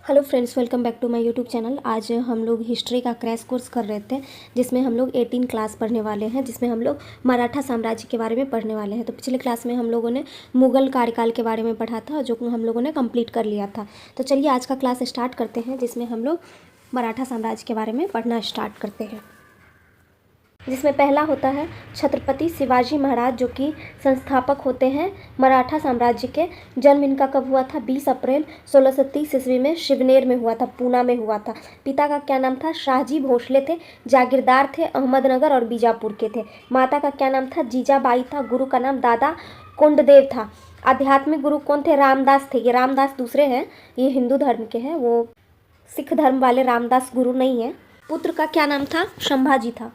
Hello friends, welcome back to my YouTube channel. आज हम लोग हिस्ट्री का क्रैश कोर्स कर रहे थे, जिसमें हम लोग 18 क्लास पढ़ने वाले हैं, जिसमें हम लोग मराठा साम्राज्य के बारे में पढ़ने वाले हैं। तो पिछले क्लास में हम लोगों ने मुगल कार्यकाल के बारे में पढ़ा था, जो हम लोगों ने कंप्लीट कर लिया था। तो चलिए आज का क्लास स्टार्ट करते हैं, जिसमें हम लोग मराठा साम्राज्य के बारे में पढ़ना स्टार्ट करते हैं। जिसमें पहला होता है छत्रपति शिवाजी महाराज, जो कि संस्थापक होते हैं मराठा साम्राज्य के। जन्म इनका कब हुआ था? 20 अप्रैल 1630 ईस्वी में शिवनेर में हुआ था, पूना में हुआ था। पिता का क्या नाम था? शाहजी भोसले थे, जागीरदार थे, अहमदनगर और बीजापुर के थे। माता का क्या नाम था? जीजाबाई था। गुरु का नाम दादा कोंडदेव था। आध्यात्मिक गुरु कौन थे? रामदास थे। ये रामदास दूसरे हैं, ये हिंदू धर्म के हैं, वो सिख धर्म वाले रामदास गुरु नहीं है। पुत्र का क्या नाम था? संभाजी था,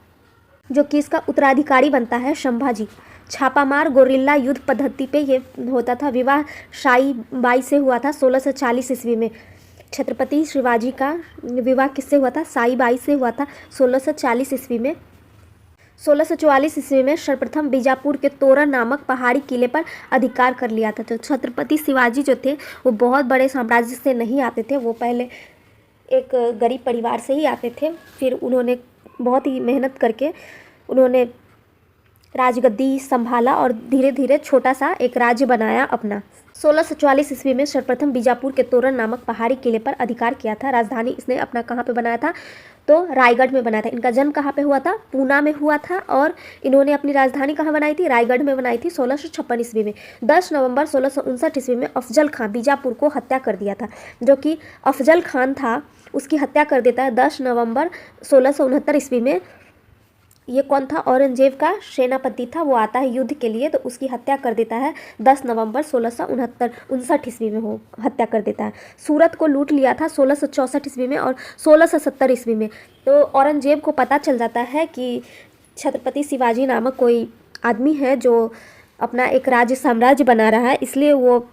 जो कि इसका उत्तराधिकारी बनता है, संभाजी। छापामार गोरिल्ला युद्ध पद्धति पे ये होता था। विवाह शाही बाई से हुआ था 1640 ईस्वी में। छत्रपति शिवाजी का विवाह किससे हुआ था? साई बाई से हुआ था 1640 ईस्वी में। 1644 ईस्वी में सर्वप्रथम बीजापुर के तोरण नामक पहाड़ी किले पर अधिकार कर लिया था। तो छत्रपति शिवाजी जो थे वो बहुत बड़े साम्राज्य से नहीं आते थे, वो पहले एक गरीब परिवार से ही आते थे। फिर उन्होंने बहुत ही मेहनत करके उन्होंने राजगद्दी संभाला और धीरे धीरे छोटा सा एक राज्य बनाया अपना। 1644 ईस्वी में सर्वप्रथम बीजापुर के तोरण नामक पहाड़ी किले पर अधिकार किया था। राजधानी इसने अपना कहाँ पे बनाया था? तो रायगढ़ में बनाया था। इनका जन्म कहाँ पे हुआ था? पूना में हुआ था। और इन्होंने अपनी राजधानी कहाँ बनाई थी? रायगढ़ में बनाई थी 1656 ईस्वी में। 10 नवंबर 1659 ईस्वी में अफजल खां बीजापुर को हत्या कर दिया था। जो कि अफजल खान था, उसकी हत्या कर देता है 10 नवंबर 1669 ईस्वी में। ये कौन था? औरंगजेब का सेनापति था, वो आता है युद्ध के लिए, तो उसकी हत्या कर देता है 10 नवंबर 1669 ईस्वी में, वो हत्या कर देता है। सूरत को लूट लिया था 1664 ईस्वी में और 1670 ईस्वी में। तो औरंगजेब को पता चल जाता है कि छत्रपति शिवाजी नामक कोई आदमी है जो अपना एक राज्य साम्राज्य बना रहा है, इसलिए वो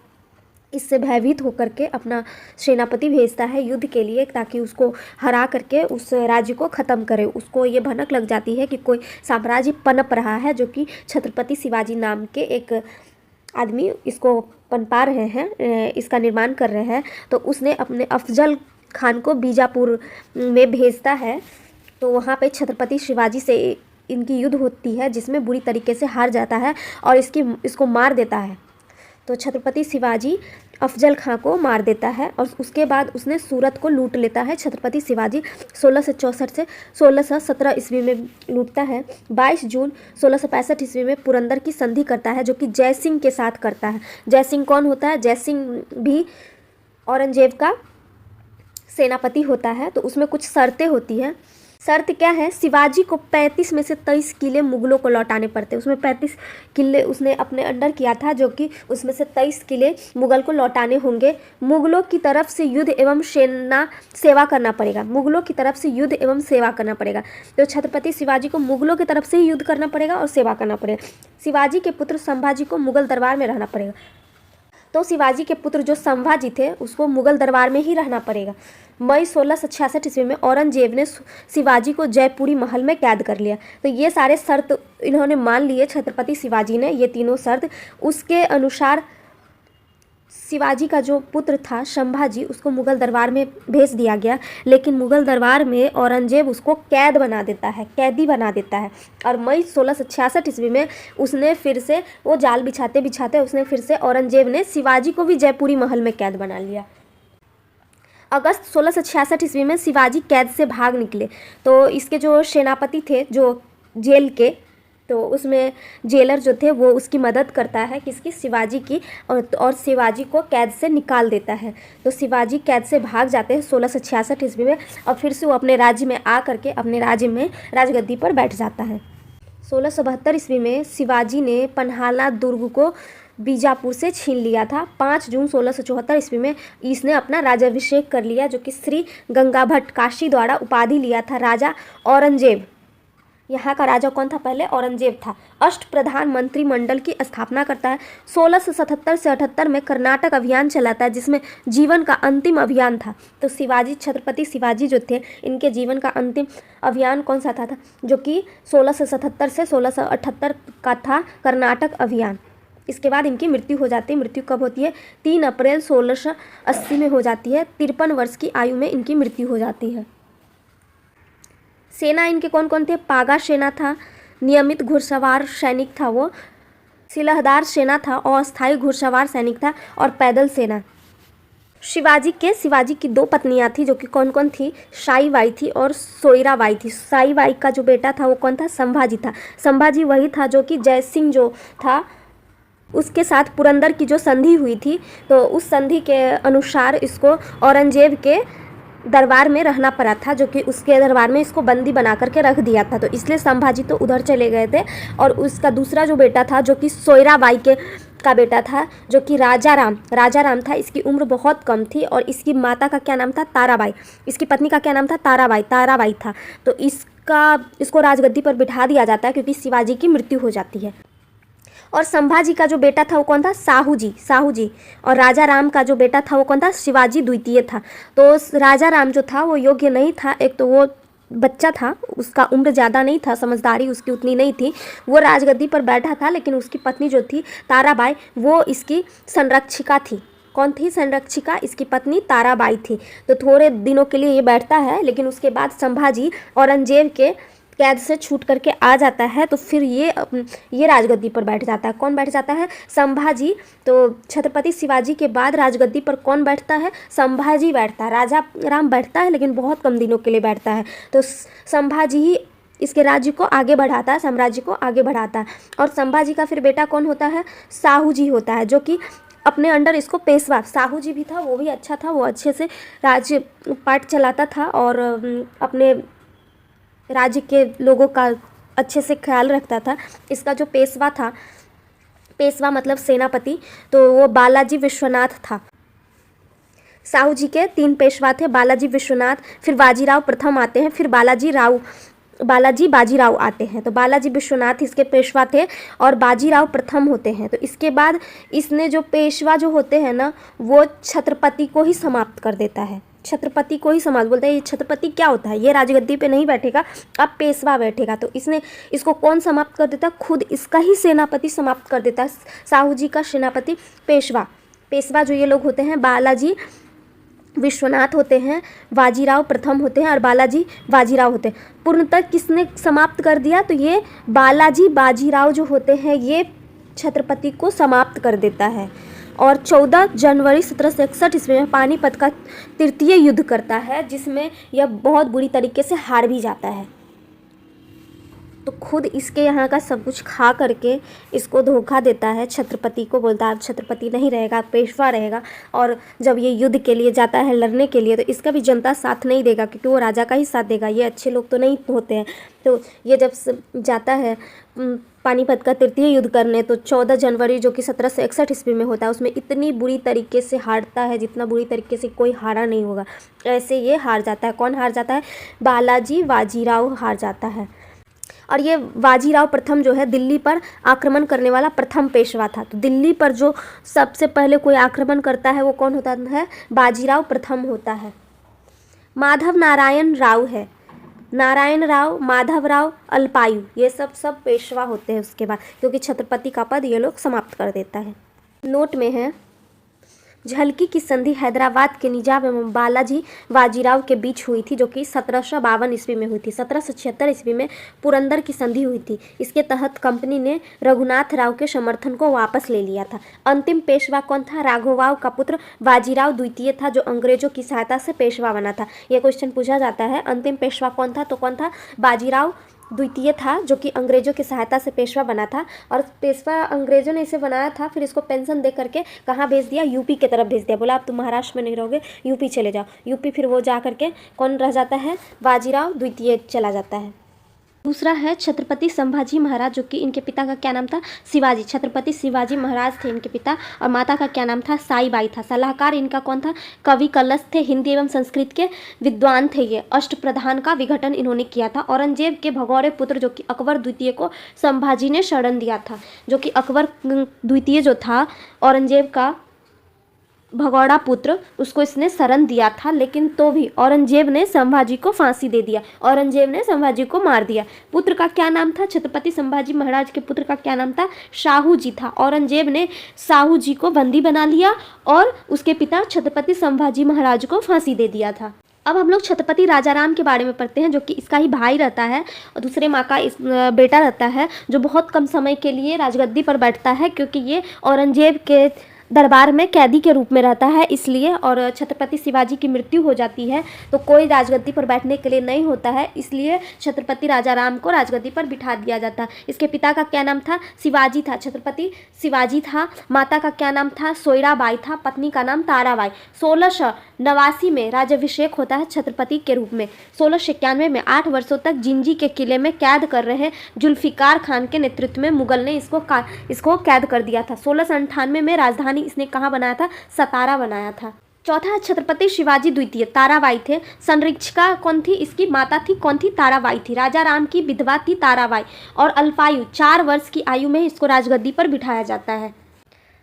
इससे भयभीत होकर के अपना सेनापति भेजता है युद्ध के लिए, ताकि उसको हरा करके उस राज्य को ख़त्म करे। उसको ये भनक लग जाती है कि कोई साम्राज्य पनप रहा है, जो कि छत्रपति शिवाजी नाम के एक आदमी इसको पनपा रहे हैं, इसका निर्माण कर रहे हैं। तो उसने अपने अफजल खान को बीजापुर में भेजता है। तो वहाँ पे छत्रपति शिवाजी से इनकी युद्ध होती है, जिसमें बुरी तरीके से हार जाता है और इसको मार देता है। तो छत्रपति शिवाजी अफजल खां को मार देता है और उसके बाद उसने सूरत को लूट लेता है। छत्रपति शिवाजी 1664 से 1617 ईस्वी में लूटता है। 22 जून 1665 ईस्वी में पुरंदर की संधि करता है, जो कि जय सिंह के साथ करता है। जय सिंह कौन होता है? जय सिंह भी औरंगजेब का सेनापति होता है। तो उसमें कुछ शर्तें होती हैं। शर्त क्या है? शिवाजी को 35 में से 23 किले मुगलों को लौटाने पड़ते। उसमें 35 किले उसने अपने अंडर किया था, जो कि उसमें से 23 किले मुगल को लौटाने होंगे। मुगलों की तरफ से युद्ध एवं सेवा करना पड़ेगा। मुगलों की तरफ से युद्ध एवं सेवा करना पड़ेगा। तो छत्रपति शिवाजी को मुगलों की तरफ से ही युद्ध करना पड़ेगा और सेवा करना पड़ेगा। शिवाजी के पुत्र संभाजी को मुगल दरबार में रहना पड़ेगा। तो शिवाजी के पुत्र जो संभाजी थे, उसको मुगल दरबार में ही रहना पड़ेगा। मई 1666 ईस्वी में औरंगजेब ने शिवाजी को जयपुरी महल में कैद कर लिया। तो ये सारे शर्त इन्होंने मान लिए, छत्रपति शिवाजी ने, ये तीनों शर्त। उसके अनुसार शिवाजी का जो पुत्र था संभाजी, उसको मुगल दरबार में भेज दिया गया। लेकिन मुगल दरबार में औरंगजेब उसको कैद बना देता है, कैदी बना देता है। और मई 1666 ईस्वी में उसने फिर से वो जाल बिछाते बिछाते उसने फिर से औरंगजेब ने शिवाजी को भी जयपुरी महल में कैद बना लिया। अगस्त 1666 ईस्वी में शिवाजी कैद से भाग निकले। तो इसके जो सेनापति थे, जो जेल के, तो उसमें जेलर जो थे वो उसकी मदद करता है, किसकी? शिवाजी की, और शिवाजी को कैद से निकाल देता है। तो शिवाजी कैद से भाग जाते हैं 1666 ईस्वी में, और फिर से वो अपने राज्य में आ करके अपने राज्य में राजगद्दी पर बैठ जाता है। 1672 ईस्वी में शिवाजी ने पन्हाला दुर्ग को बीजापुर से छीन लिया था। 5 जून 1674 ईस्वी में इसने अपना राज्याभिषेक कर लिया, जो कि श्री गंगाभट्ट काशी द्वारा उपाधि लिया था। राजा औरंगजेब, यहाँ का राजा कौन था? पहले औरंगजेब था। अष्टप्रधान मंत्रिमंडल की स्थापना करता है। 1677 से 78 में कर्नाटक अभियान चलाता है, जिसमें जीवन का अंतिम अभियान था। तो शिवाजी, छत्रपति शिवाजी जो थे, इनके जीवन का अंतिम अभियान कौन सा था? जो कि 1677 से 1678 का था, कर्नाटक अभियान। इसके बाद इनकी मृत्यु हो जाती है। मृत्यु कब होती है? 3 अप्रैल 1680 में हो जाती है। 53 वर्ष की आयु में इनकी मृत्यु हो जाती है। सेना इनके कौन कौन थे? पागा सेना था, नियमित घुड़सवार सैनिक था वो, सिलहदार सेना था, अस्थायी घुड़सवार सैनिक था, और पैदल सेना। शिवाजी की 2 पत्नियां थी, जो कि कौन कौन थी? साईबाई थी और सोयराबाई थी। साईबाई का जो बेटा था वो कौन था? संभाजी था। संभाजी वही था जो कि जय सिंह जो था उसके साथ पुरंदर की जो संधि हुई थी, तो उस संधि के अनुसार इसको औरंगजेब के दरबार में रहना पड़ा था, जो कि उसके दरबार में इसको बंदी बना करके रख दिया था। तो इसलिए संभाजी तो उधर चले गए थे, और उसका दूसरा जो बेटा था जो कि सोयराबाई का बेटा था, जो कि राजा राम था। इसकी उम्र बहुत कम थी, और इसकी माता का क्या नाम था? ताराबाई। इसकी पत्नी का क्या नाम था? ताराबाई था। तो इसको राजगद्दी पर बिठा दिया जाता है क्योंकि शिवाजी की मृत्यु हो जाती है। और संभाजी का जो बेटा था वो कौन था? साहू जी। और राजा राम का जो बेटा था वो कौन था? शिवाजी द्वितीय था। तो राजा राम जो था वो योग्य नहीं था, एक तो वो बच्चा था, उसका उम्र ज़्यादा नहीं था, समझदारी उसकी उतनी नहीं थी। वो राजगद्दी पर बैठा था, लेकिन उसकी पत्नी जो थी ताराबाई, वो इसकी संरक्षिका थी। कौन थी संरक्षिका? इसकी पत्नी ताराबाई थी। तो थोड़े दिनों के लिए ये बैठता है, लेकिन उसके बाद संभाजी औरंगजेब के कैद से छूट करके आ जाता है, तो फिर ये राजगद्दी पर बैठ जाता है। कौन बैठ जाता है? संभाजी। तो छत्रपति शिवाजी के बाद राजगद्दी पर कौन बैठता है? संभाजी बैठता है। राजा राम बैठता है, लेकिन बहुत कम दिनों के लिए बैठता है। तो संभाजी ही इसके राज्य को आगे बढ़ाता है, साम्राज्य को आगे बढ़ाता है। और संभाजी का फिर बेटा कौन होता है? साहू जी होता है, जो कि अपने अंडर इसको पेशवा। साहू जी भी था, वो भी अच्छा था, वो अच्छे से राज्य पाट चलाता था और अपने राज्य के लोगों का अच्छे से ख्याल रखता था। इसका जो पेशवा था, पेशवा मतलब सेनापति, तो वो बालाजी विश्वनाथ था। साहू जी के 3 पेशवा थे, बालाजी विश्वनाथ, फिर बाजीराव प्रथम आते हैं, फिर बाजीराव आते हैं। तो बालाजी विश्वनाथ इसके पेशवा थे और बाजीराव प्रथम होते हैं। तो इसके बाद इसने जो पेशवा जो होते हैं ना, वो छत्रपति को ही समाप्त कर देता है। छत्रपति को ही समाप्त बोलते हैं। ये छत्रपति क्या होता है? ये राजगद्दी पे नहीं बैठेगा, अब पेशवा बैठेगा। तो इसको कौन समाप्त कर देता है? खुद इसका ही सेनापति समाप्त कर देता है। साहू जी का सेनापति पेशवा जो ये लोग होते हैं, बालाजी विश्वनाथ होते हैं, बाजीराव प्रथम होते हैं और बाजीराव होते हैं। पूर्णतः किसने समाप्त कर दिया? तो ये बाजीराव जो होते हैं, ये छत्रपति को समाप्त कर देता है। और 14 जनवरी 1761 ईस्वी में पानीपत का तृतीय युद्ध करता है, जिसमें यह बहुत बुरी तरीके से हार भी जाता है। तो खुद इसके यहाँ का सब कुछ खा करके इसको धोखा देता है, छत्रपति को बोलता है छत्रपति नहीं रहेगा, पेशवा रहेगा। और जब ये युद्ध के लिए जाता है, लड़ने के लिए, तो इसका भी जनता साथ नहीं देगा, क्योंकि वो राजा का ही साथ देगा, ये अच्छे लोग तो नहीं होते हैं। तो ये जब जाता है पानीपत का तृतीय युद्ध करने, तो 14 जनवरी जो कि 1761 ईस्वी में होता है, उसमें इतनी बुरी तरीके से हारता है जितना बुरी तरीके से कोई हारा नहीं होगा। ऐसे ये हार जाता है। कौन हार जाता है? बाजीराव हार जाता है। और ये बाजीराव प्रथम जो है दिल्ली पर आक्रमण करने वाला प्रथम पेशवा था। तो दिल्ली पर जो सबसे पहले कोई आक्रमण करता है वो कौन होता है? बाजीराव प्रथम होता है। माधव नारायण राव है, नारायण राव, माधव राव, अल्पायु, ये सब पेशवा होते हैं उसके बाद, क्योंकि छत्रपति का पद ये लोग समाप्त कर देता है। नोट में है, झलकी की संधि हैदराबाद के निजाम एवं बालाजी बाजीराव के बीच हुई थी, जो कि 1752 ईस्वी में हुई थी। 1776 ईस्वी में पुरंदर की संधि हुई थी। इसके तहत कंपनी ने रघुनाथ राव के समर्थन को वापस ले लिया था। अंतिम पेशवा कौन था? राघवराव का पुत्र बाजीराव द्वितीय था, जो अंग्रेजों की सहायता से पेशवा बना था। यह क्वेश्चन पूछा जाता है। अंतिम पेशवा कौन था? तो कौन था? बाजीराव द्वितीय था, जो कि अंग्रेजों की सहायता से पेशवा बना था। और पेशवा अंग्रेजों ने इसे बनाया था, फिर इसको पेंशन दे करके कहाँ भेज दिया? यूपी की तरफ भेज दिया। बोला आप तुम महाराष्ट्र में नहीं रहोगे, यूपी चले जाओ। यूपी फिर वो जा करके कौन रह जाता है? बाजीराव द्वितीय चला जाता है। दूसरा है छत्रपति संभाजी महाराज, जो कि इनके पिता का क्या नाम था? शिवाजी। छत्रपति शिवाजी महाराज थे इनके पिता, और माता का क्या नाम था? साईबाई था। सलाहकार इनका कौन था? कवि कलश थे, हिंदी एवं संस्कृत के विद्वान थे ये। अष्टप्रधान का विघटन इन्होंने किया था। औरंगजेब के भगौरे पुत्र जो कि अकबर द्वितीय को संभाजी ने शरण दिया था, जो कि अकबर द्वितीय जो था औरंगजेब का भगौड़ा पुत्र, उसको इसने शरण दिया था, लेकिन तो भी औरंगजेब ने संभाजी को फांसी दे दिया। औरंगजेब ने संभाजी को मार दिया। पुत्र का क्या नाम था? छत्रपति संभाजी महाराज के पुत्र का क्या नाम था? शाहू जी था। औरंगजेब ने शाहू जी को बंदी बना लिया और उसके पिता छत्रपति संभाजी महाराज को फांसी दे दिया था। अब हम लोग छत्रपति राजाराम के बारे में पढ़ते हैं, जो कि इसका ही भाई रहता है और दूसरे माँ का बेटा रहता है, जो बहुत कम समय के लिए राजगद्दी पर बैठता है, क्योंकि ये औरंगजेब के दरबार में कैदी के रूप में रहता है इसलिए। और छत्रपति शिवाजी की मृत्यु हो जाती है तो कोई राजगद्दी पर बैठने के लिए नहीं होता है, इसलिए छत्रपति राजाराम को राजगद्दी पर बिठा दिया जाता है। इसके पिता का क्या नाम था? शिवाजी था, छत्रपति शिवाजी था। माता का क्या नाम था? सोयराबाई था। पत्नी का नाम ताराबाई। 1689 में राज्याभिषेक होता है छत्रपति के रूप में। 1691 में 8 वर्षों तक जिंजी के किले में कैद कर रहे जुल्फिकार खान के नेतृत्व में मुगल ने इसको कैद कर दिया था। 1698 में राजधानी इसने कहाँ बनाया था? सतारा बनाया था। चौथा है छत्रपति शिवाजी द्वितीय। ताराबाई थे। संरक्षिका कौन थी? इसकी माता थी। कौन थी? ताराबाई थी। राजा राम की विधवा थी ताराबाई। और अल्पायु 4 वर्ष की आयु में इसको राजगद्दी पर बिठाया जाता है।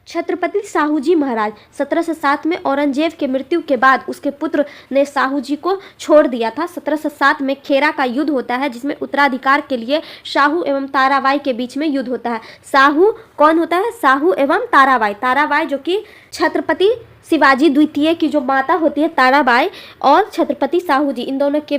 छत्रपति साहू जी महाराज 1707 में औरंगजेब के मृत्यु के बाद उसके पुत्र ने साहू जी को छोड़ दिया था। 1707 में खेरा का युद्ध होता है, जिसमें उत्तराधिकार के लिए शाहू एवं ताराबाई के बीच में युद्ध होता है। साहू कौन होता है? साहू एवं ताराबाई। ताराबाई जो कि छत्रपति शिवाजी द्वितीय की जो माता होती है ताराबाई, और छत्रपति साहू जी, इन दोनों के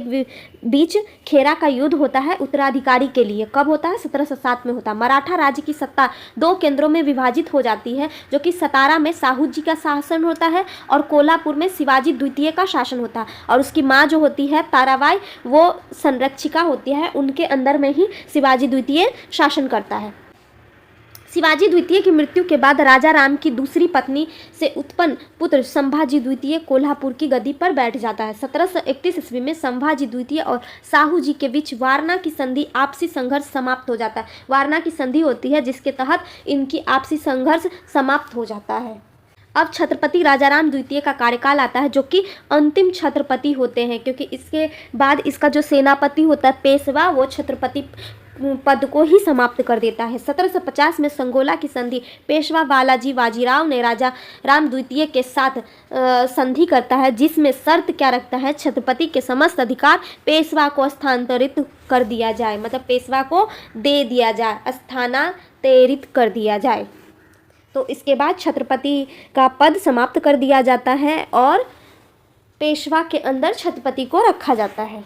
बीच खेरा का युद्ध होता है उत्तराधिकारी के लिए। कब होता है? 1707 में होता है। मराठा राज्य की सत्ता 2 केंद्रों में विभाजित हो जाती है, जो कि सतारा में साहू जी का शासन होता है और कोल्हापुर में शिवाजी द्वितीय का शासन होता है। और उसकी माँ जो होती है ताराबाई, वो संरक्षिका होती है, उनके अंदर में ही शिवाजी द्वितीय शासन करता है। शिवाजी द्वितीय की मृत्यु के बाद राजा राम की दूसरी पत्नी से उत्पन्न पुत्र संभाजी द्वितीय कोल्हापुर की गद्दी पर बैठ जाता है। 1731 ईस्वी में संभाजी द्वितीय और साहू जी के बीच वारणा की संधि, आपसी संघर्ष समाप्त हो जाता है। वारणा की संधि होती है जिसके तहत इनकी आपसी संघर्ष समाप्त हो जाता है। अब छत्रपति राजाराम द्वितीय का कार्यकाल आता है, जो कि अंतिम छत्रपति होते हैं, क्योंकि इसके बाद इसका जो सेनापति होता है पेशवा, वो छत्रपति पद को ही समाप्त कर देता है। 1750 में संगोला की संधि पेशवा बालाजी बाजीराव ने राजा राम द्वितीय के साथ संधि करता है, जिसमें शर्त क्या रखता है? छत्रपति के समस्त अधिकार पेशवा को स्थानांतरित कर दिया जाए, मतलब पेशवा को दे दिया जाए, स्थानांतरित कर दिया जाए। तो इसके बाद छत्रपति का पद समाप्त कर दिया जाता है और पेशवा के अंदर छत्रपति को रखा जाता है।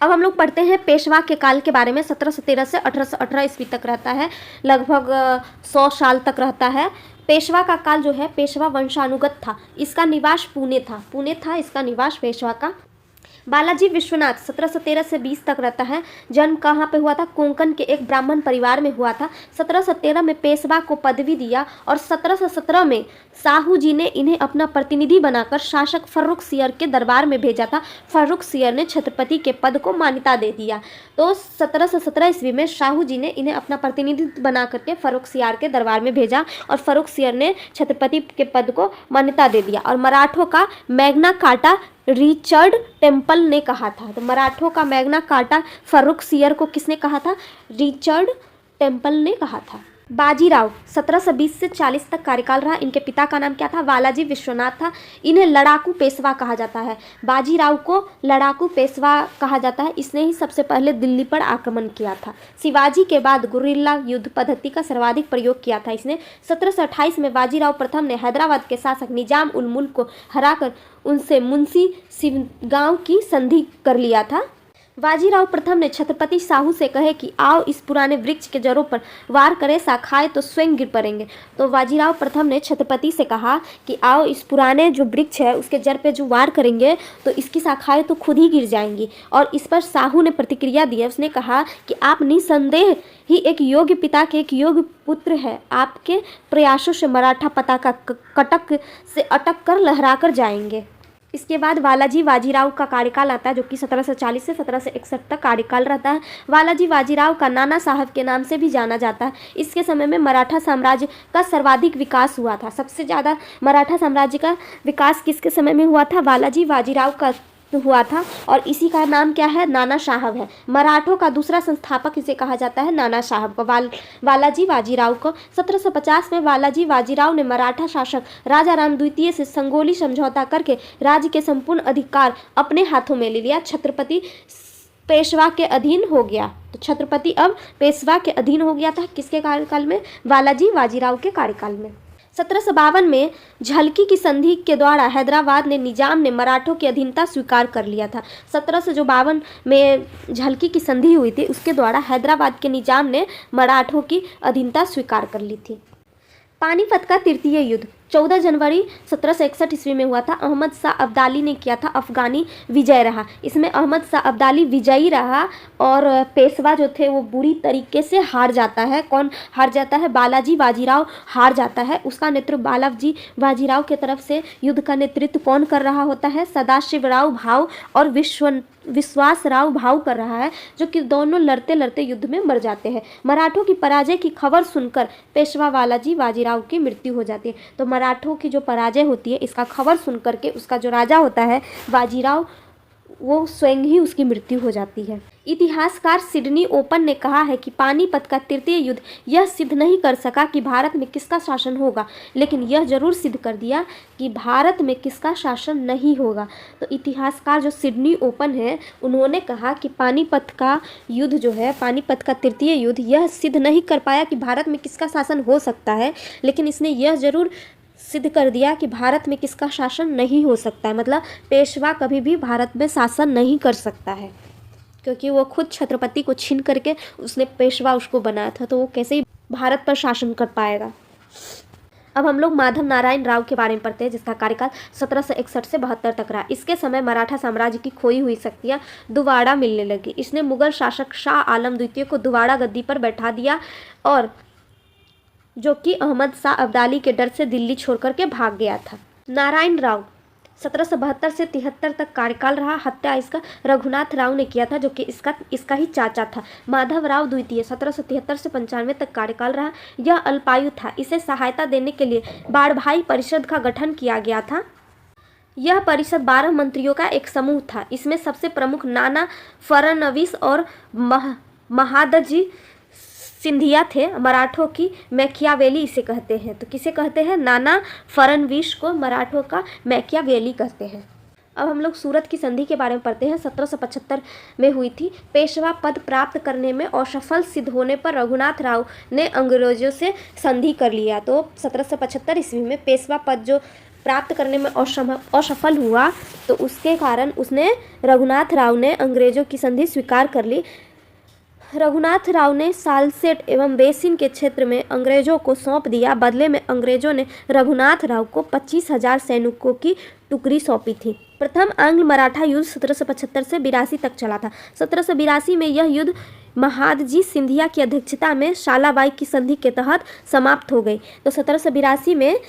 अब हम लोग पढ़ते हैं पेशवा के काल के बारे में। 1713 से 1818 ईस्वी तक रहता है, लगभग 100 साल तक रहता है। पेशवा का काल जो है पेशवा वंशानुगत था। इसका निवास पुणे था इसका निवास पेशवा का। बालाजी विश्वनाथ 1713 से 20 तक रहता है। जन्म कहाँ पे हुआ था? कोंकण के एक ब्राह्मण परिवार में हुआ था। 1713 में पेशवा को पदवी दिया और 1717 में साहू जी ने इन्हें अपना प्रतिनिधि बनाकर शासक फर्रुखसियर के दरबार में भेजा था। फर्रुखसियर ने छत्रपति के पद को मान्यता दे दिया। तो 1717 ईस्वी में साहू जी ने इन्हें अपना प्रतिनिधि बना करके फर्रुखसियर के दरबार में भेजा और फर्रुखसियर ने छत्रपति के पद को मान्यता दे दिया। और मराठों का मैग्ना कार्टा रिचर्ड टेम्पल ने कहा था। तो मराठों का मैग्ना कार्टा फर्रुखसियर को किसने कहा था? रिचर्ड टेम्पल ने कहा था। बाजीराव 1720 से 40 तक कार्यकाल रहा। इनके पिता का नाम क्या था? बालाजी विश्वनाथ था। इन्हें लड़ाकू पेशवा कहा जाता है। बाजीराव को लड़ाकू पेशवा कहा जाता है। इसने ही सबसे पहले दिल्ली पर आक्रमण किया था। शिवाजी के बाद गुरिल्ला युद्ध पद्धति का सर्वाधिक प्रयोग किया था इसने। 1728 में बाजीराव प्रथम ने हैदराबाद के शासक निजाम उल मुल्क को हराकर उनसे मुंशी शिवगांव की संधि कर लिया था। बाजीराव प्रथम ने छत्रपति साहू से कहे कि आओ इस पुराने वृक्ष के जड़ों पर वार करें, शाखाएं तो स्वयं गिर पड़ेंगे। तो बाजीराव प्रथम ने छत्रपति से कहा कि आओ इस पुराने जो वृक्ष है उसके जड़ पे जो वार करेंगे तो इसकी शाखाएं तो खुद ही गिर जाएंगी। और इस पर साहू ने प्रतिक्रिया दी। उसने कहा कि आप निसंदेह ही एक योग्य पिता के एक योग्य पुत्र है। आपके प्रयासों से मराठा पताका कटक से अटक कर लहरा कर जाएंगे। इसके बाद बालाजी बाजीराव का कार्यकाल आता है, जो कि 1740 से 1761 तक कार्यकाल रहता है। बालाजी बाजीराव का नाना साहब के नाम से भी जाना जाता है। इसके समय में मराठा साम्राज्य का सर्वाधिक विकास हुआ था। सबसे ज़्यादा मराठा साम्राज्य का विकास किसके समय में हुआ था? बालाजी बाजीराव का हुआ था और इसी का नाम क्या है, नाना साहब है। मराठों का दूसरा संस्थापक इसे कहा जाता है नाना साहब को, वालाजी बाजीराव को। 1750 में वालाजी बाजीराव ने मराठा शासक राजा राम द्वितीय से संगोली समझौता करके राज्य के संपूर्ण अधिकार अपने हाथों में ले लिया। छत्रपति पेशवा के अधीन हो गया। तो छत्रपति अब पेशवा के अधीन हो गया था, किसके कार्यकाल में, वालाजी बाजीराव के कार्यकाल में। 1752 में झलकी की संधि के द्वारा हैदराबाद ने निजाम ने मराठों की अधीनता स्वीकार कर लिया था। 1752 में झलकी की संधि हुई थी, उसके द्वारा हैदराबाद के निजाम ने मराठों की अधीनता स्वीकार कर ली थी। पानीपत का तृतीय युद्ध 14 जनवरी 1761 ईस्वी में हुआ था। अहमद शाह अब्दाली ने किया था, अफगानी विजय रहा। इसमें अहमद शाह अब्दाली विजयी रहा और पेशवा जो थे वो बुरी तरीके से हार जाता है। कौन हार जाता है, बालाजी बाजीराव हार जाता है। उसका नेतृत्व बालाजी बाजीराव की तरफ से युद्ध का नेतृत्व कौन कर रहा होता है, सदाशिवराव भाऊ और विश्वासराव भाऊ कर रहा है, जो कि दोनों लड़ते लड़ते युद्ध में मर जाते हैं। मराठों की पराजय की खबर सुनकर पेशवा बालाजी बाजीराव की मृत्यु हो जाती है। तो मराठों की जो पराजय होती है, इसका खबर सुनकर के उसका जो राजा होता है बाजीराव, वो स्वयं ही उसकी मृत्यु हो जाती है। इतिहासकार सिडनी ओपन ने कहा है कि पानीपत का तृतीय युद्ध यह सिद्ध नहीं कर सका कि भारत में किसका शासन होगा, लेकिन यह जरूर सिद्ध कर दिया कि भारत में किसका शासन नहीं होगा। तो इतिहासकार जो सिडनी ओपन है, उन्होंने कहा कि पानीपत का युद्ध जो है, पानीपत का तृतीय युद्ध यह सिद्ध नहीं कर पाया कि भारत में किसका शासन हो सकता है, लेकिन इसने यह जरूर सिद्ध कर दिया कि भारत में किसका शासन नहीं हो सकता है। मतलब पेशवा कभी भी भारत में शासन नहीं कर सकता है, क्योंकि वो खुद छत्रपति को छीन करके उसने पेशवा उसको बनाया था, तो वो कैसे ही भारत पर शासन कर पाएगा। अब हम लोग माधव नारायण राव के बारे में पढ़ते हैं, जिसका कार्यकाल 1761 से 72 तक रहा। इसके समय मराठा साम्राज्य की खोई हुई शक्तियाँ दोबारा मिलने लगी। इसने मुगल शासक शाह आलम द्वितीय को दोबारा गद्दी पर बैठा दिया, और जो कि अहमद शाह अब्दाली के डर से दिल्ली छोड़कर के भाग गया था। नारायण राव 1772 से 73 तक कार्यकाल रहा। हत्या इसका रघुनाथ राव ने किया था, जो कि इसका ही चाचा था। माधव राव द्वितीय 1773 से 95 तक कार्यकाल रहा। यह अल्पायु था। इसे सहायता देने के लिए बारभाई परिषद का गठन किया गया था। यह परिषद 12 मंत्रियों का एक समूह था। इसमें सबसे प्रमुख नाना फडणवीस और महादजी सिंधिया थे। मराठों की मैकियावेली इसे कहते हैं। तो किसे कहते हैं, नाना फडणवीस को मराठों का मैकियावेली कहते हैं। अब हम लोग सूरत की संधि के बारे में पढ़ते हैं। 1775 में हुई थी। पेशवा पद प्राप्त करने में असफल सिद्ध होने पर रघुनाथ राव ने अंग्रेजों से संधि कर लिया। तो 1775 ईस्वी में पेशवा पद जो प्राप्त करने में असफल हुआ, तो उसके कारण उसने रघुनाथ राव ने अंग्रेजों की संधि स्वीकार कर ली। रघुनाथ राव ने सालसेट एवं बेसिन के क्षेत्र में अंग्रेजों को सौंप दिया। बदले में अंग्रेजों ने रघुनाथ राव को 25,000 सैनिकों की टुकड़ी सौंपी थी। प्रथम आंग्ल मराठा युद्ध 1775 से 82 तक चला था। 1782 में यह युद्ध महादजी सिंधिया की अध्यक्षता में शालाबाई की संधि के तहत समाप्त हो गई। तो 1782 में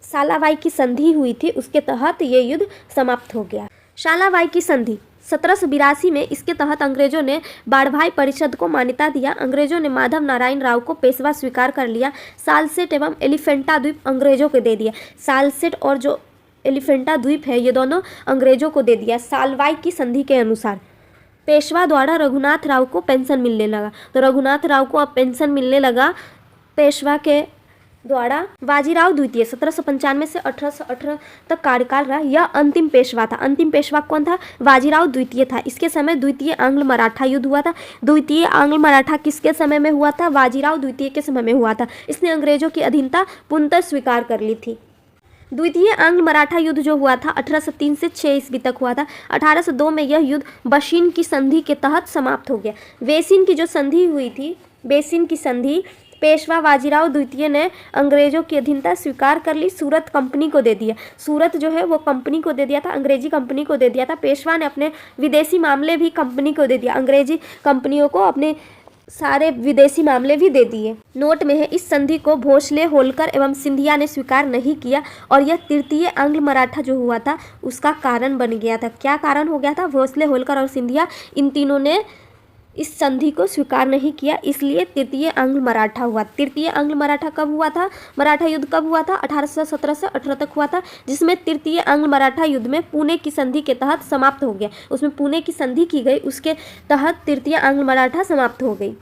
शालाबाई की संधि हुई थी, उसके तहत ये युद्ध समाप्त हो गया। शालाबाई की संधि 1782 में, इसके तहत अंग्रेजों ने बारभाई परिषद को मान्यता दिया। अंग्रेजों ने माधव नारायण राव को पेशवा स्वीकार कर लिया। सालसेट एवं एलिफेंटा द्वीप अंग्रेजों को दे दिया। सालसेट और जो एलिफेंटा द्वीप है, ये दोनों अंग्रेजों को दे दिया। शालाबाई की संधि के अनुसार पेशवा द्वारा रघुनाथ राव को पेंशन मिलने लगा। तो रघुनाथ राव को अब पेंशन मिलने लगा पेशवा के द्वारा। बाजीराव द्वितीय 1795 से 1818 तक कार्यकाल रहा। यह अंतिम पेशवा था। अंतिम पेशवा कौन था, बाजीराव द्वितीय था। इसके समय द्वितीय आंग्ल मराठा युद्ध हुआ था। द्वितीय आंग्ल मराठा किसके समय में हुआ था, बाजीराव द्वितीय के समय में हुआ था। इसने अंग्रेजों की अधीनता पूर्णतः स्वीकार कर ली थी। द्वितीय आंग्ल मराठा युद्ध जो हुआ था 1803 से 6 ईस्वी तक हुआ था। 1802 में यह युद्ध बशीन की संधि के तहत समाप्त हो गया। बेसिन की जो संधि हुई थी, बेसिन की संधि, पेशवा बाजीराव द्वितीय ने अंग्रेजों की अधीनता स्वीकार कर ली। सूरत कंपनी को दे दिया। सूरत जो है वो कंपनी को दे दिया था, अंग्रेजी कंपनी को दे दिया था। पेशवा ने अपने विदेशी मामले भी कंपनी को दे दिया। अंग्रेजी कंपनियों को अपने सारे विदेशी मामले भी दे दिए। नोट में है, इस संधि को भोसले, होलकर एवं सिंधिया ने स्वीकार नहीं किया और यह तृतीय आंग्ल मराठा जो हुआ था उसका कारण बन गया था। क्या कारण हो गया था, भोसले, होलकर और सिंधिया, इन तीनों ने इस संधि को स्वीकार नहीं किया, इसलिए तृतीय आंग्ल मराठा हुआ। तृतीय आंग्ल मराठा कब हुआ था? मराठा युद्ध कब हुआ था? 1817 से 18 तक हुआ था, जिसमें तृतीय आंग्ल मराठा युद्ध में पुणे की संधि के तहत समाप्त हो गया। उसमें पुणे की संधि की गई, उसके तहत तृतीय आंग्ल मराठा समाप्त हो गई।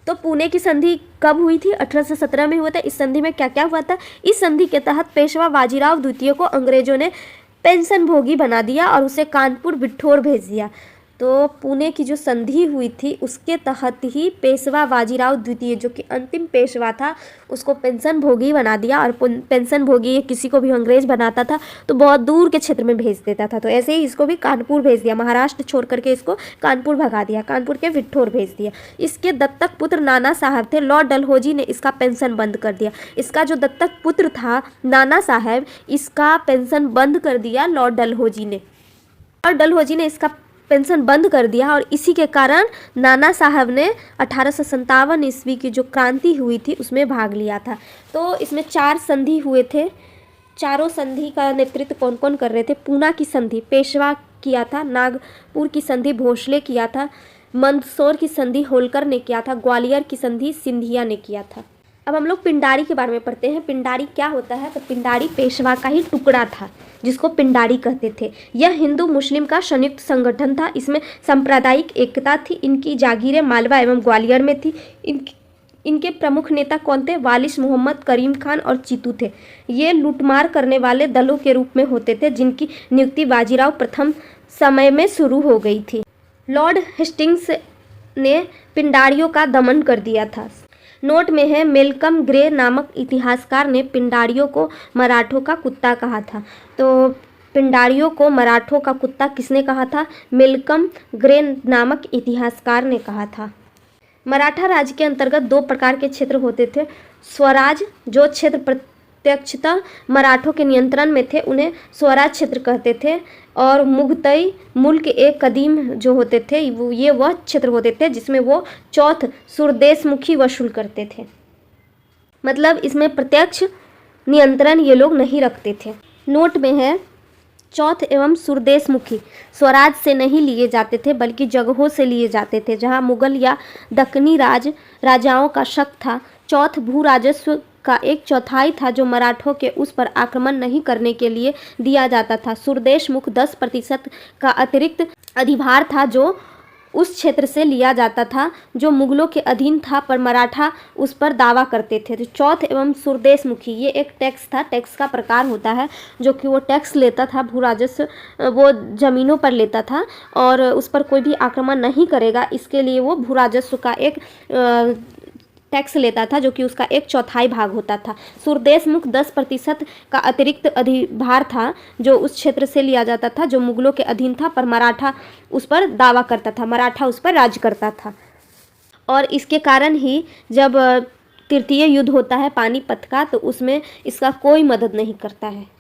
तो पुणे की संधि कब हुई थी? 1817 में हुआ था। इस संधि में क्या क्या हुआ था? इस संधि के तहत पेशवा बाजीराव द्वितीय को अंग्रेजों ने पेंशन भोगी बना दिया और उसे कानपुर बिठौर भेज दिया। तो पुणे की जो संधि हुई थी उसके तहत ही पेशवा बाजीराव द्वितीय, जो कि अंतिम पेशवा था, उसको पेंशन भोगी बना दिया। और पेंशन भोगी किसी को भी अंग्रेज बनाता था तो बहुत दूर के क्षेत्र में भेज देता था। तो ऐसे ही इसको भी कानपुर भेज दिया, महाराष्ट्र छोड़ करके इसको कानपुर भगा दिया, कानपुर के बिठौर भेज दिया। इसके दत्तक पुत्र नाना साहब थे, लॉर्ड डलहौजी ने इसका पेंशन बंद कर दिया। इसका जो दत्तक पुत्र था नाना साहब, इसका पेंशन बंद कर दिया लॉर्ड डलहौजी ने। लॉर्ड डलहौजी ने इसका पेंशन बंद कर दिया और इसी के कारण नाना साहब ने 1857 ईस्वी की जो क्रांति हुई थी उसमें भाग लिया था। तो इसमें 4 संधि हुए थे। चारों संधि का नेतृत्व कौन कौन कर रहे थे? पूना की संधि पेशवा किया था, नागपुर की संधि भोसले किया था, मंदसौर की संधि होलकर ने किया था, ग्वालियर की संधि सिंधिया ने किया था। अब हम लोग पिंडारी के बारे में पढ़ते हैं। पिंडारी क्या होता है? तो पिंडारी पेशवा का ही टुकड़ा था जिसको पिंडारी कहते थे। यह हिंदू मुस्लिम का संयुक्त संगठन था। इसमें सांप्रदायिक एकता थी। इनकी जागीरें मालवा एवं ग्वालियर में थी। इनके प्रमुख नेता कौन थे? वालिस मोहम्मद, करीम खान और चीतू थे। ये लूटमार करने वाले दलों के रूप में होते थे जिनकी नियुक्ति बाजीराव प्रथम समय में शुरू हो गई थी। लॉर्ड हेस्टिंग्स ने पिंडारियों का दमन कर दिया था। नोट में है, मेलकम ग्रे नामक इतिहासकार ने पिंडारियों को मराठों का कुत्ता कहा था। तो पिंडारियों को मराठों का कुत्ता किसने कहा था? मेलकम ग्रे नामक इतिहासकार ने कहा था। मराठा राज्य के अंतर्गत 2 प्रकार के क्षेत्र होते थे। स्वराज, जो क्षेत्र प्रत्यक्षतः मराठों के नियंत्रण में थे उन्हें स्वराज क्षेत्र कहते थे। और मुगतई मुल्क एक कदीम जो होते थे ये वह क्षेत्र होते थे जिसमें वो चौथ सुरदेशमुखी वसूल करते थे। मतलब इसमें प्रत्यक्ष नियंत्रण ये लोग नहीं रखते थे। नोट में है, चौथ एवं सुरदेशमुखी स्वराज से नहीं लिए जाते थे बल्कि जगहों से लिए जाते थे जहां मुगल या दक्कनी राजाओं का शक था। चौथ भू राजस्व का 1/4 था जो मराठों के उस पर आक्रमण नहीं करने के लिए दिया जाता था। सुरदेशमुख 10% का अतिरिक्त अधिभार था जो उस क्षेत्र से लिया जाता था जो मुगलों के अधीन था, पर मराठा उस पर दावा करते थे। तो चौथ एवं सुरदेशमुखी ये एक टैक्स था, टैक्स का प्रकार होता है जो कि वो टैक्स लेता था, भू राजस्व वो ज़मीनों पर लेता था और उस पर कोई भी आक्रमण नहीं करेगा, इसके लिए वो भू राजस्व का एक टैक्स लेता था जो कि उसका 1/4 भाग होता था। सुरदेशमुख 10% का अतिरिक्त अधिभार था जो उस क्षेत्र से लिया जाता था जो मुगलों के अधीन था, पर मराठा उस पर दावा करता था, मराठा उस पर राज करता था। और इसके कारण ही जब तृतीय युद्ध होता है पानीपत का तो उसमें इसका कोई मदद नहीं करता है।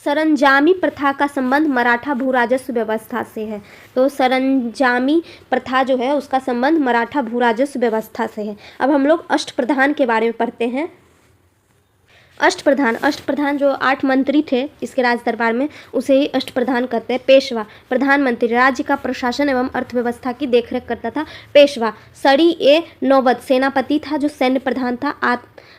सरंजामी प्रथा का संबंध मराठा भू राजस्व व्यवस्था से है। तो सरंजामी प्रथा जो है उसका संबंध मराठा भू राजस्व व्यवस्था से है। अब हम लोग अष्टप्रधान के बारे में पढ़ते हैं। अष्टप्रधान जो 8 मंत्री थे इसके राज दरबार में उसे ही अष्टप्रधान कहते हैं। पेशवा प्रधानमंत्री राज्य का प्रशासन एवं अर्थव्यवस्था की देखरेख करता था। पेशवा सड़ी ए नौबत सेनापति था जो सैन्य प्रधान था।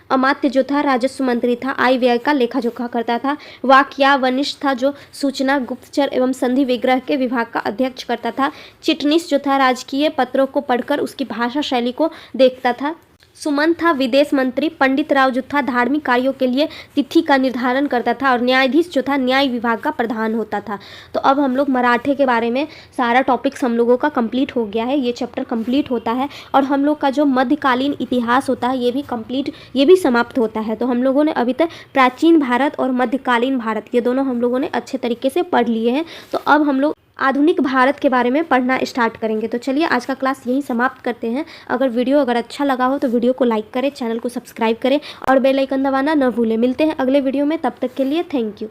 अमात्य जो था राजस्व मंत्री था, आय व्यय का लेखा जोखा करता था। वाक्यावनिष्ठ था जो सूचना गुप्तचर एवं संधि विग्रह के विभाग का अध्यक्ष करता था। चिटनीस जो था राजकीय पत्रों को पढ़कर उसकी भाषा शैली को देखता था। सुमन था विदेश मंत्री। पंडित राव जो था धार्मिक कार्यों के लिए तिथि का निर्धारण करता था और न्यायाधीश जो था न्याय विभाग का प्रधान होता था। तो अब हम लोग मराठे के बारे में सारा टॉपिक्स हम लोगों का कंप्लीट हो गया है, ये चैप्टर कंप्लीट होता है और हम लोग का जो मध्यकालीन इतिहास होता है ये भी समाप्त होता है। तो हम लोगों ने अभी तक प्राचीन भारत और मध्यकालीन भारत ये दोनों हम लोगों ने अच्छे तरीके से पढ़ लिए हैं। तो अब हम लोग आधुनिक भारत के बारे में पढ़ना स्टार्ट करेंगे। तो चलिए आज का क्लास यहीं समाप्त करते हैं। अगर अच्छा लगा हो तो वीडियो को लाइक करें, चैनल को सब्सक्राइब करें और बेल आइकन दबाना न भूलें। मिलते हैं अगले वीडियो में, तब तक के लिए थैंक यू।